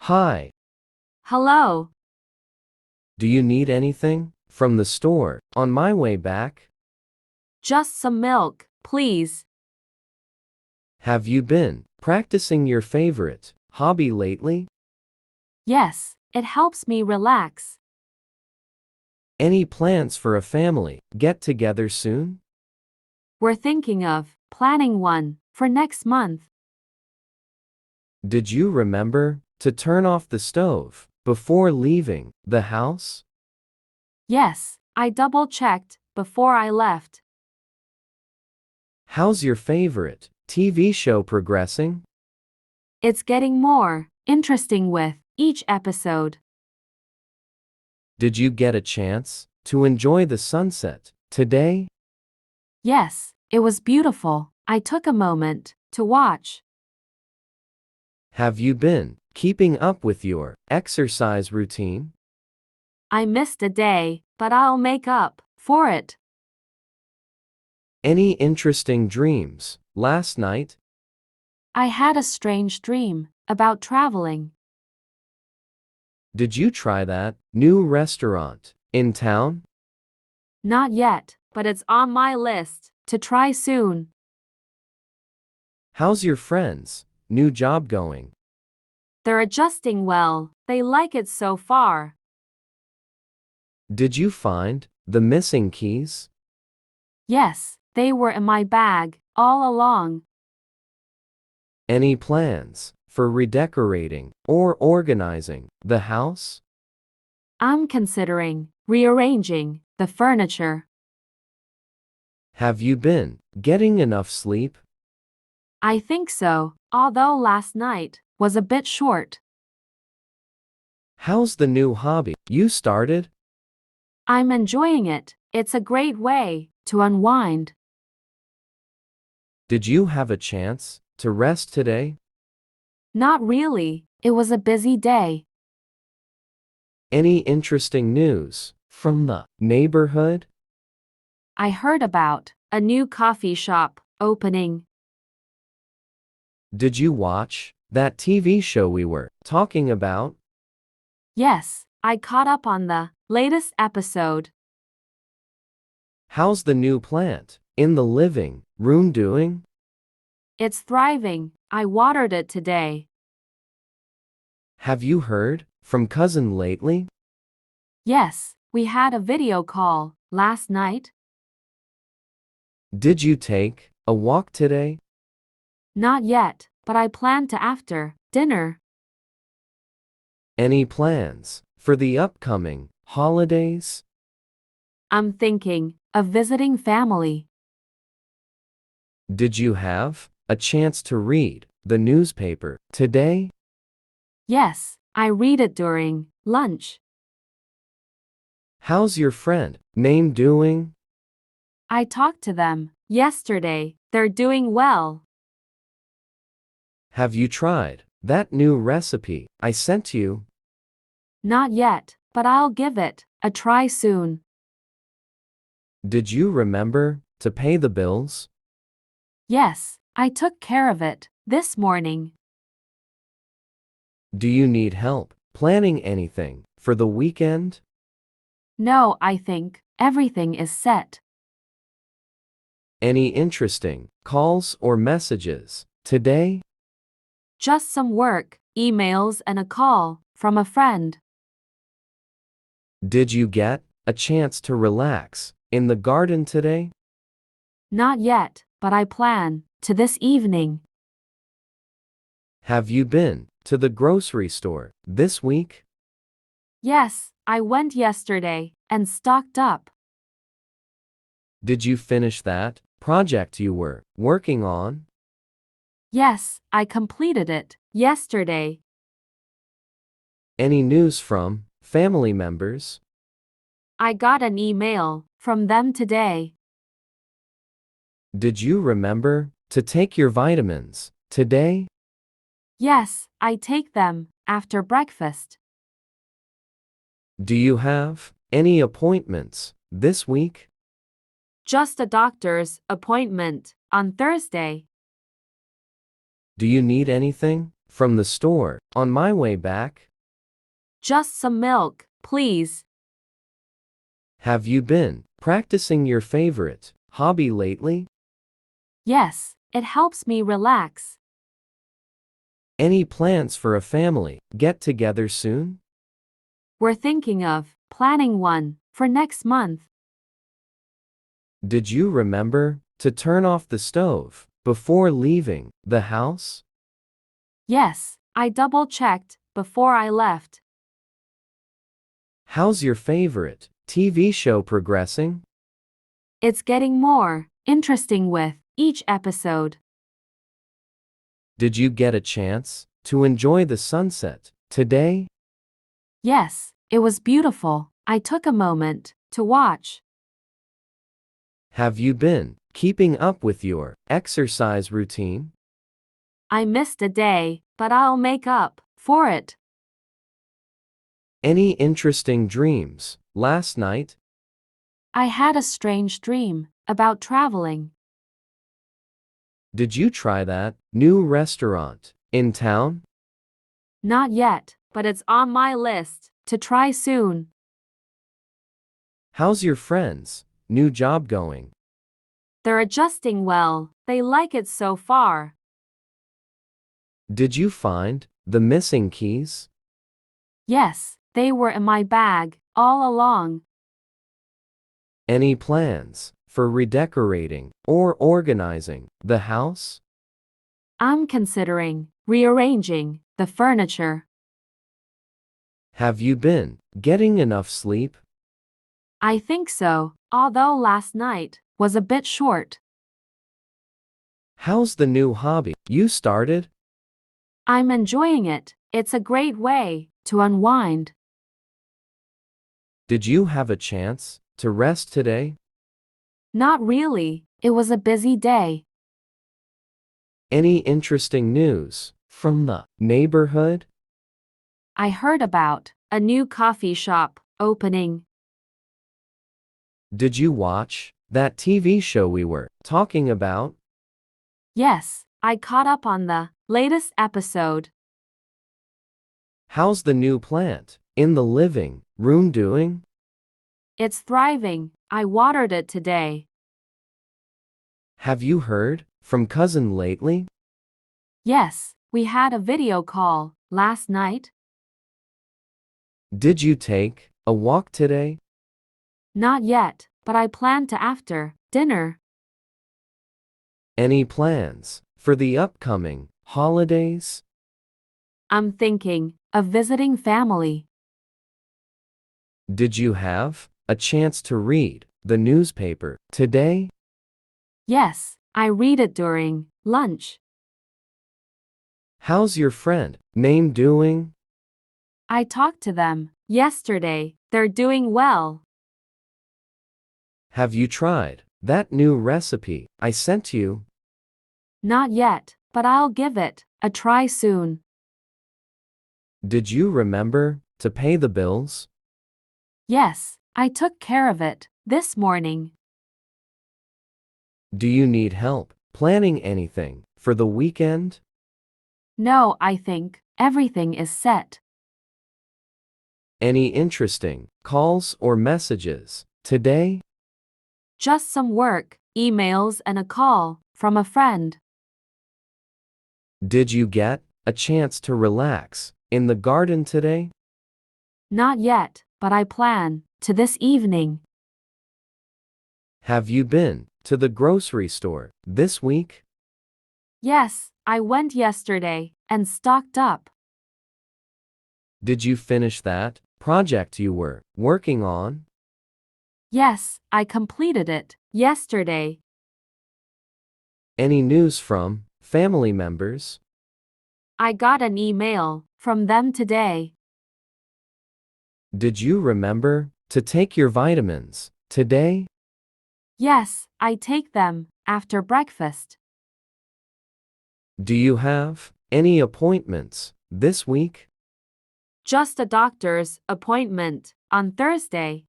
Hi, Hello. do you need anything from the store on my way back? Just some milk, please. Have you been practicing your favorite hobby lately? Yes, it helps me relax. Any plans for a family get together soon? We're thinking of planning one for next month. Did you remember to turn off the stove before leaving the house? Yes, I double-checked before I left. How's your favorite TV show progressing? It's getting more interesting with each episode. Did you get a chance to enjoy the sunset today? Yes, it was beautiful. I took a moment to watch. Have you been keeping up with your exercise routine? I missed a day, but I'll make up for it. Any interesting dreams last night? I had a strange dream about traveling. Did you try that new restaurant in town? Not yet, but it's on my list to try soon. How's your friend's new job going? They're adjusting well. They like it so far. Did you find the missing keys? Yes, they were in my bag all along. Any plans for redecorating or organizing the house? I'm considering rearranging the furniture. Have you been getting enough sleep? I think so, although last night was a bit short. How's the new hobby you started? I'm enjoying it. It's a great way to unwind. Did you have a chance to rest today? Not really. It was a busy day. Any interesting news from the neighborhood? I heard about a new coffee shop opening. Did you watch that TV show we were talking about? Yes, I caught up on the latest episode. How's the new plant in the living room doing? It's thriving. I watered it today. Have you heard from cousin lately? Yes, we had a video call last night. Did you take a walk today? Not yet, but I plan to after dinner. Any plans for the upcoming holidays? I'm thinking of visiting family. Did you have a chance to read the newspaper today? Yes, I read it during lunch. How's your friend name doing? I talked to them yesterday. They're doing well. Have you tried that new recipe I sent you? Not yet, but I'll give it a try soon. Did you remember to pay the bills? Yes, I took care of it this morning. Do you need help planning anything for the weekend? No, I think everything is set. Any interesting calls or messages today? Just some work, emails, and a call from a friend. Did you get a chance to relax in the garden today? Not yet, but I plan to this evening. Have you been to the grocery store this week? Yes, I went yesterday and stocked up. Did you finish that project you were working on? Yes, I completed it yesterday. Any news from family members? I got an email from them today. Did you remember to take your vitamins today? Yes, I take them after breakfast. Do you have any appointments this week? Just a doctor's appointment on Thursday. Do you need anything from the store on my way back. Just some milk, please. Have you been practicing your favorite hobby lately? Yes, it helps me relax. Any plans for a family get-together soon? We're thinking of planning one for next month. Did you remember to turn off the stove before leaving the house? Yes, I double-checked before I left. How's your favorite TV show progressing? It's getting more interesting with each episode. Did you get a chance to enjoy the sunset today? Yes, it was beautiful. I took a moment to watch. Have you been keeping up with your exercise routine? I missed a day, but I'll make up for it. Any interesting dreams last night? I had a strange dream about traveling. Did you try that new restaurant in town? Not yet, but it's on my list to try soon. How's your friend's new job going? They're adjusting well. They like it so far. Did you find the missing keys? Yes, they were in my bag all along. Any plans for redecorating or organizing the house? I'm considering rearranging the furniture. Have you been getting enough sleep? I think so, although last night was a bit short. How's the new hobby you started? I'm enjoying it. It's a great way to unwind. Did you have a chance to rest today? Not really. It was a busy day. Any interesting news from the neighborhood? I heard about a new coffee shop opening. Did you watch that TV show we were talking about? Yes, I caught up on the latest episode. How's the new plant in the living room doing? It's thriving. I watered it today. Have you heard from cousin lately? Yes, we had a video call last night. Did you take a walk today? Not yet, but I plan to after dinner. Any plans for the upcoming holidays? I'm thinking of visiting family. Did you have a chance to read the newspaper today? Yes, I read it during lunch. How's your friend name doing? I talked to them yesterday. They're doing well. Have you tried that new recipe I sent you? Not yet, but I'll give it a try soon. Did you remember to pay the bills? Yes, I took care of it this morning. Do you need help planning anything for the weekend? No, I think everything is set. Any interesting calls or messages today? Just some work, emails, and a call from a friend. Did you get a chance to relax in the garden today? Not yet, but I plan to this evening. Have you been to the grocery store this week? Yes, I went yesterday and stocked up. Did you finish that project you were working on? Yes, I completed it yesterday. Any news from family members? I got an email from them today. Did you remember to take your vitamins today? Yes, I take them after breakfast. Do you have any appointments this week? Just a doctor's appointment on Thursday.